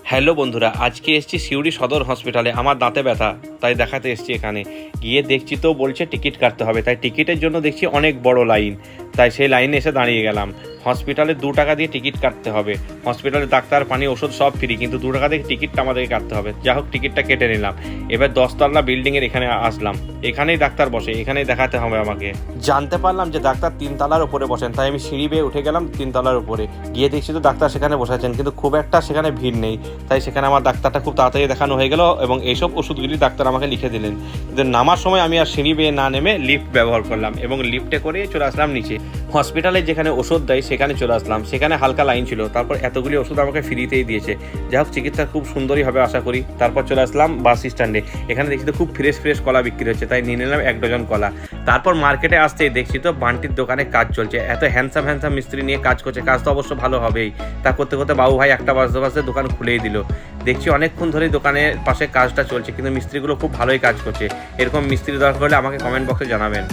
Hello বন্ধুরা, আজকে এসেছি সিউড়ি সদর হসপিটালে। আমার দাঁতে ব্যথা, তাই দেখাতে এসেছি। এখানে গিয়ে দেখছি তো বলছে টিকিট কাটতে হবে, তাই টিকিটের জন্য দেখছি অনেক বড় লাইন। তাই সেই লাইনে এসে দাঁড়িয়ে গেলাম। হসপিটালে 2 টাকা দিয়ে টিকিট কাটতে হবে। হসপিটালে ডাক্তার, পানি, ওষুধ সব ফ্রি, কিন্তু 2 টাকা দিয়ে টিকিটটা আমাদেরকে কাটতে হবে। যা হোক, টিকিটটা কেটে নিলাম। এবার 10তলা বিল্ডিংয়ের এখানে আসলাম। এখানেই ডাক্তার বসে, এখানেই দেখাতে হবে আমাকে। জানতে পারলাম যে ডাক্তার 3 তলার উপরে বসেন, তাই আমি সিঁড়ি বেয়ে উঠে গেলাম 3 তলার উপরে। গিয়ে দেখছি তো ডাক্তার সেখানে বসে আছেন, কিন্তু খুব একটা সেখানে ভিড় নেই। তাই সেখানে আমার ডাক্তারটা খুব তাড়াতাড়ি দেখানো হয়ে গেল এবং এইসব ওষুধগুলি ডাক্তার আমাকে লিখে দিলেন। কিন্তু নামার সময় আমি আর সিঁড়ি বেয়ে না নেমে লিফট ব্যবহার করলাম এবং লিফটে করে চলে আসলাম নিচে। হসপিটালে যেখানে ওষুধ দেয় সেখানে চলে আসলাম। সেখানে হালকা লাইন ছিল, তারপর এতগুলি ওষুধ আমাকে ফ্রিতেই দিয়েছে। যাই হোক, চিকিৎসা খুব সুন্দরই হবে আশা করি। তারপর চলে আসলাম বাস স্ট্যান্ডে। এখানে দেখছি তো খুব ফ্রেশ কলা বিক্রি হচ্ছে, তাই নিয়ে নিলাম 1 ডজন কলা। তারপর মার্কেটে আসতেই দেখছি তো বান্টির দোকানে কাজ চলছে। এত হ্যান্ডসাম মিস্ত্রি নিয়ে কাজ করছে, কাজ তো অবশ্য ভালো হবেই। তা করতে করতে বাবু ভাই 1টা বাজতে দোকান খুলেই দিল। দেখছি অনেকক্ষণ ধরেই দোকানের পাশে কাজটা চলছে, কিন্তু মিস্ত্রিগুলো খুব ভালোই কাজ করছে। এরকম মিস্ত্রি দরকার হলে আমাকে কমেন্ট বক্সে জানাবেন।